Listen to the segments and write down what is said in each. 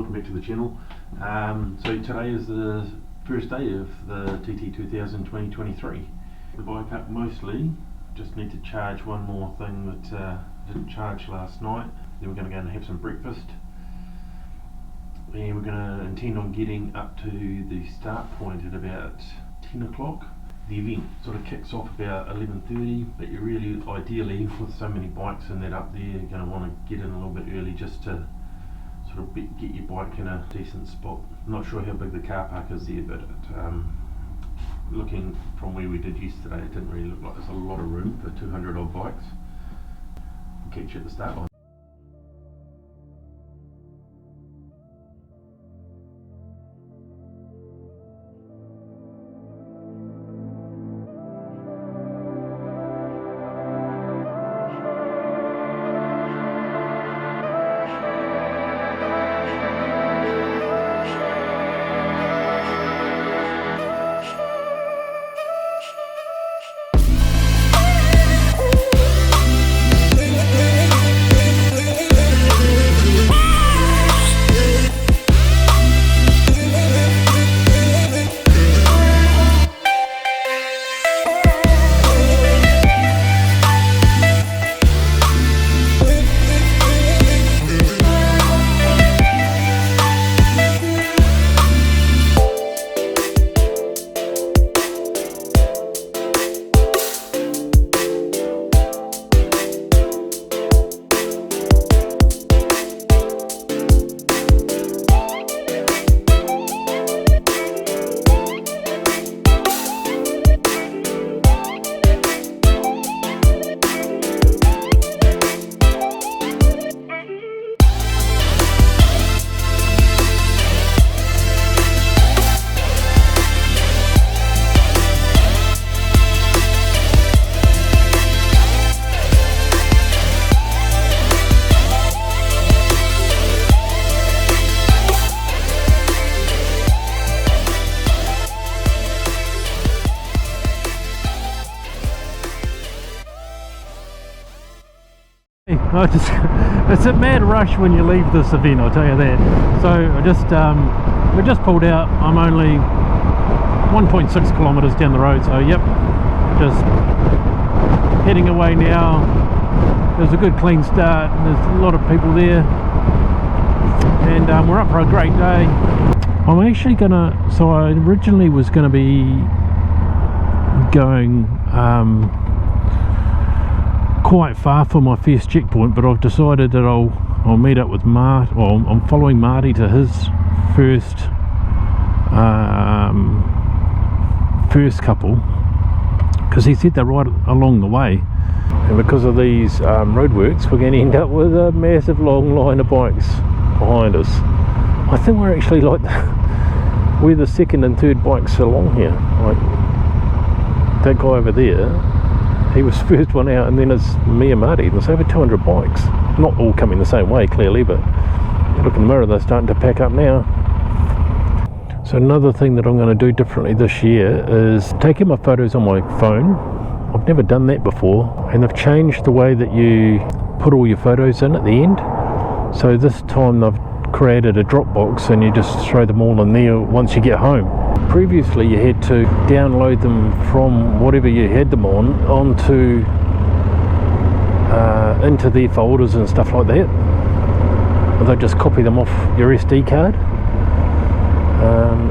welcome back to the channel. So today is the first day of the TT2000 2023. The bike up mostly, just need to charge one more thing that didn't charge last night. Then we're going to go and have some breakfast. And we're going to intend on getting up to the start point at about 10 o'clock. The event sort of kicks off about 11:30, but you really, ideally, with so many bikes and that up there, you're going to want to get in a little bit early just to sort of get your bike in a decent spot. I'm not sure how big the car park is there, but looking from where we did yesterday, it didn't really look like there's a lot of room for 200 odd bikes. We'll catch you at the start line. It's a mad rush when you leave this event, I'll tell you that. So we just pulled out. I'm only 1.6 kilometers down the road, so yep, just heading away now. There's a good clean start, there's a lot of people there, and we're up for a great day. I'm actually gonna, so I originally was gonna be going quite far for my first checkpoint, but I've decided that I'll meet up with Marty, or I'm following Marty to his first couple, because he said they're right along the way, and because of these roadworks we're going to end up with a massive long line of bikes behind us. I think we're actually like we're the second and third bikes along here. Like that guy over there, he was the first one out, and then it's me and Marty. There's over 200 bikes, not all coming the same way clearly, but look in the mirror, they're starting to pack up now. So another thing that I'm going to do differently this year is taking my photos on my phone. I've never done that before, and they've changed the way that you put all your photos in at the end. So this time they've created a Dropbox, and you just throw them all in there once you get home. Previously you had to download them from whatever you had them on onto into their folders and stuff like that, or they'd just copy them off your SD card,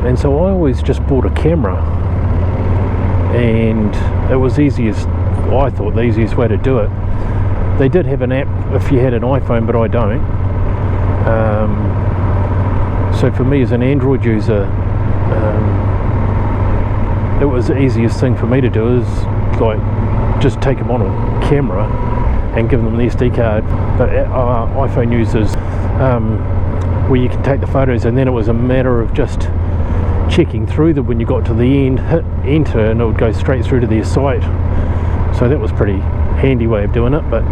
and so I always just bought a camera, and it was I thought the easiest way to do it. They did have an app if you had an iPhone, but I don't, so for me as an Android user, it was the easiest thing for me to do is like just take them on a camera and give them the SD card. But iPhone users, where you can take the photos, and then it was a matter of just checking through them when you got to the end, hit enter, and it would go straight through to their site. So that was a pretty handy way of doing it. But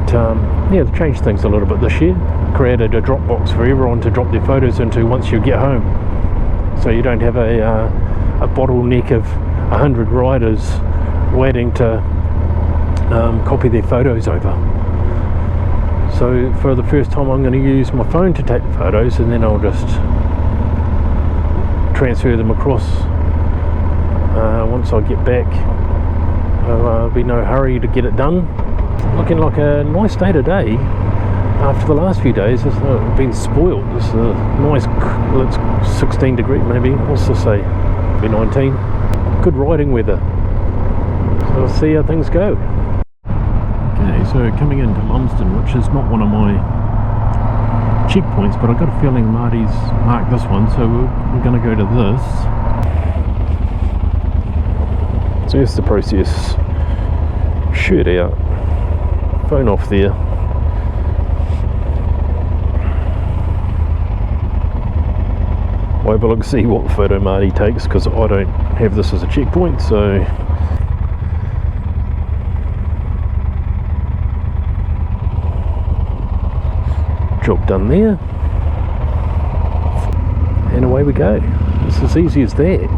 yeah, they've changed things a little bit this year. Created a Dropbox for everyone to drop their photos into once you get home, so you don't have a bottleneck of 100 riders waiting to copy their photos over. So for the first time I'm going to use my phone to take the photos, and then I'll just transfer them across once I get back. There'll be no hurry to get it done. Looking like a nice day today. After the last few days, it's been spoiled. It's a nice, well, it's 16 degree maybe, what's to say, maybe 19. Good riding weather. So we'll see how things go. Okay, so coming into Lumsden, which is not one of my checkpoints, but I've got a feeling Marty's marked this one, so we're going to go to this. So here's the process. Shirt out, phone off there. I'll have a look, see what photo Marty takes, because I don't have this as a checkpoint, so job done there, and away we go. It's as easy as that.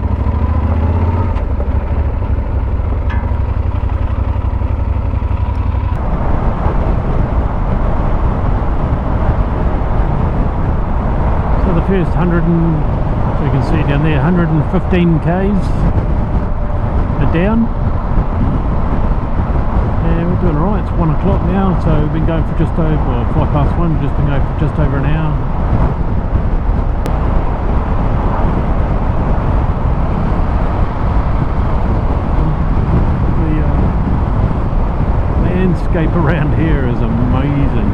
So the first 100 and, so you can see down there, 115 k's are down. Yeah, we're doing alright. It's 1 o'clock now, so we've been going for just over, well, 1:05, just been going for just over an hour. The landscape around here is amazing.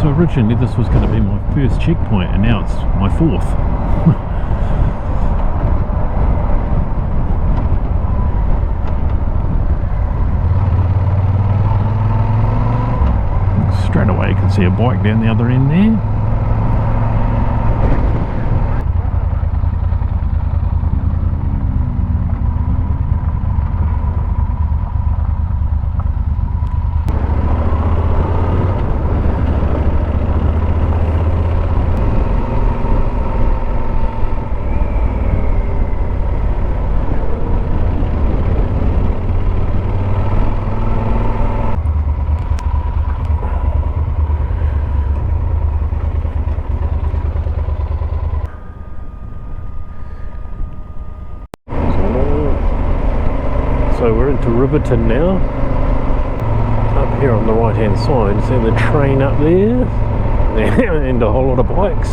So originally this was going to be my first checkpoint, and now it's my fourth. Straight away you can see a bike down the other end there. So we're into Riverton now. Up here on the right hand side, see the train up there and a whole lot of bikes.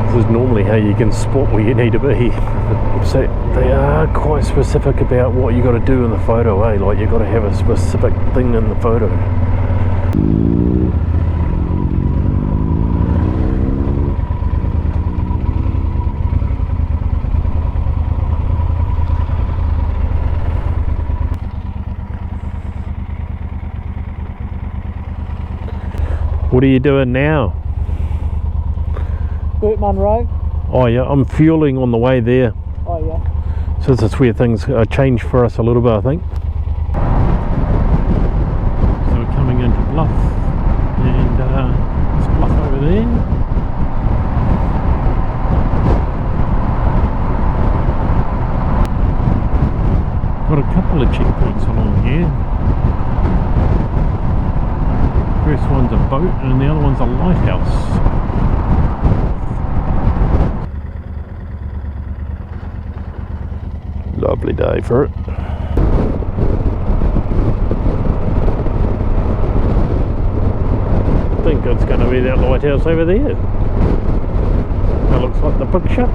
This is normally how you can spot where you need to be. So they are quite specific about what you got to do in the photo, eh? Like you got to have a specific thing in the photo. What are you doing now? Munro. Oh yeah, I'm fueling on the way there. Oh yeah. So this is where things changed for us a little bit, I think. So we're coming into Bluff, and there's Bluff over there. Got a couple of checkpoints along here. First one's a boat and the other one's a lighthouse. Lovely day for it. I think it's going to be that lighthouse over there. That looks like the picture.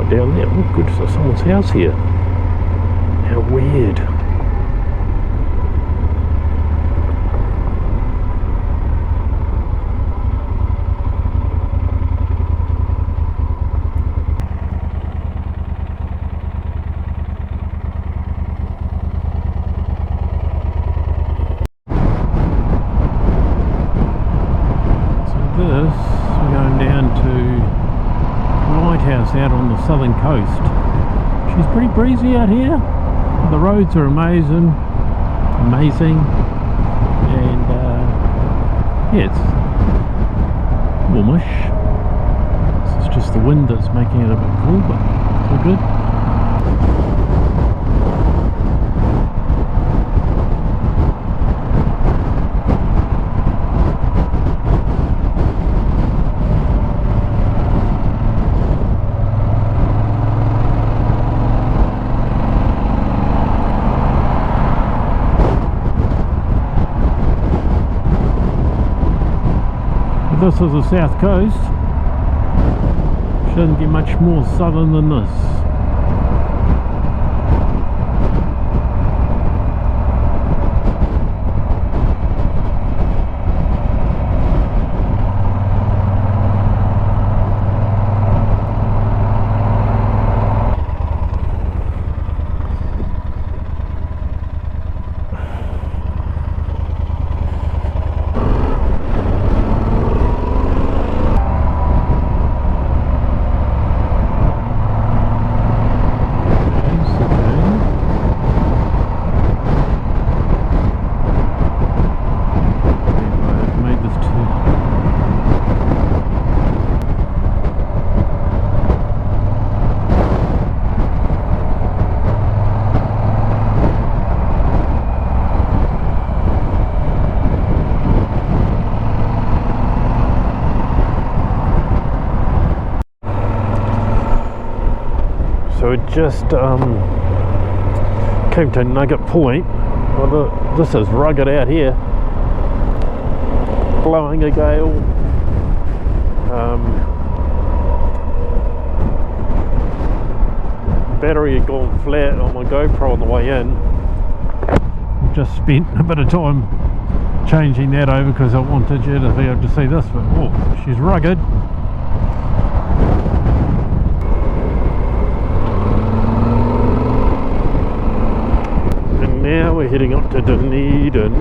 Down there. Oh goodness, there's someone's house here. How weird. southern coast. She's pretty breezy out here. The roads are amazing, and yeah, it's warmish. This is just the wind that's making it a bit cool, but it's all good. This is the south coast. Shouldn't get much more southern than this. So it just came to Nugget Point. Well, this is rugged out here, blowing a gale. Battery had gone flat on my GoPro on the way in. Just spent a bit of time changing that over because I wanted you to be able to see this, but oh, she's rugged. Now we're heading up to Dunedin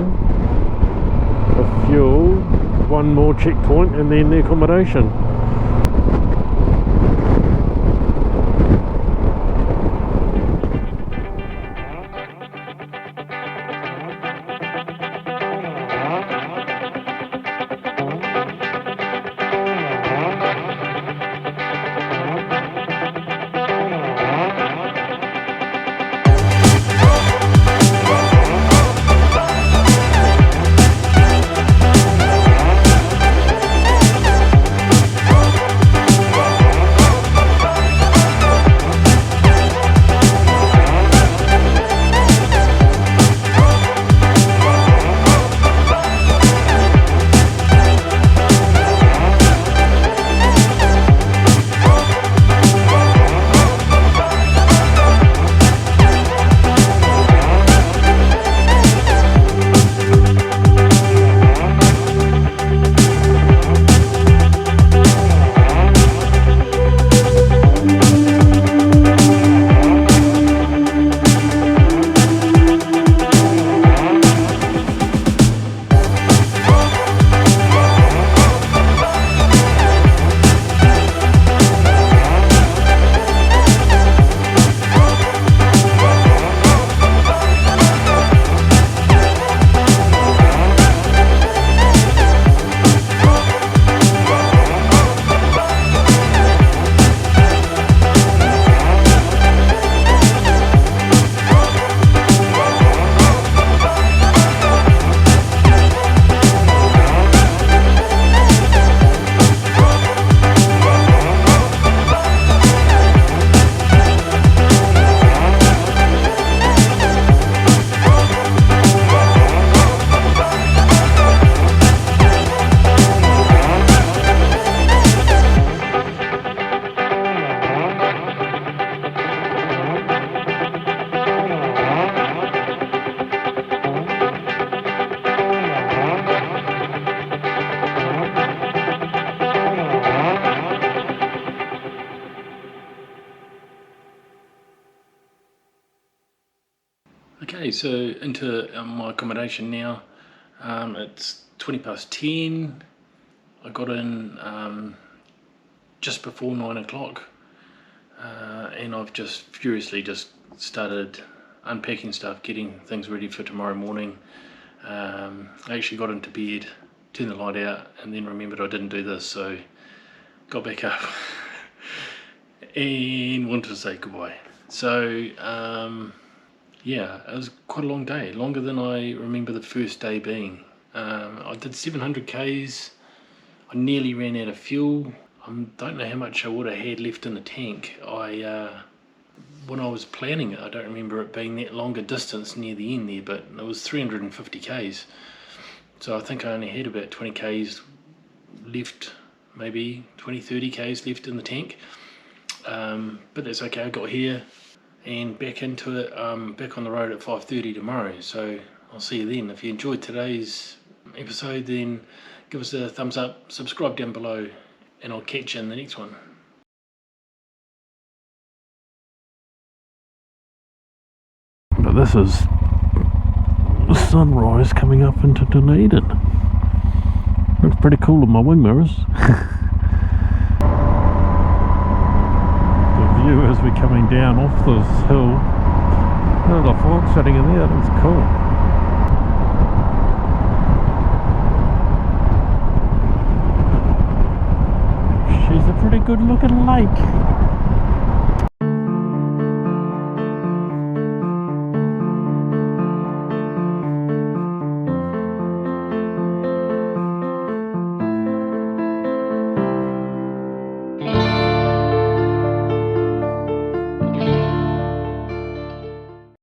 for fuel, one more checkpoint and then the accommodation. Okay, so into my accommodation now. It's '10. I got in just before 9 o'clock. and I've just furiously just started unpacking stuff, getting things ready for tomorrow morning. I actually got into bed, turned the light out, and then remembered I didn't do this, so got back up and wanted to say goodbye. So yeah, it was quite a long day, longer than I remember the first day being. I did 700 k's. I nearly ran out of fuel. I don't know how much I would have had left in the tank. When I was planning it, I don't remember it being that long a distance near the end there, but it was 350 k's. So I think I only had about 20 k's left, maybe 20, 30 k's left in the tank. But that's okay, I got here and back into it, back on the road at 5:30 tomorrow. So I'll see you then. If you enjoyed today's episode, then give us a thumbs up, subscribe down below, and I'll catch you in the next one. But this is the sunrise coming up into Dunedin. Looks pretty cool on my wing mirrors. The view as we're coming down off this hill. There's a fog sitting in there, that's cool. She's a pretty good looking lake.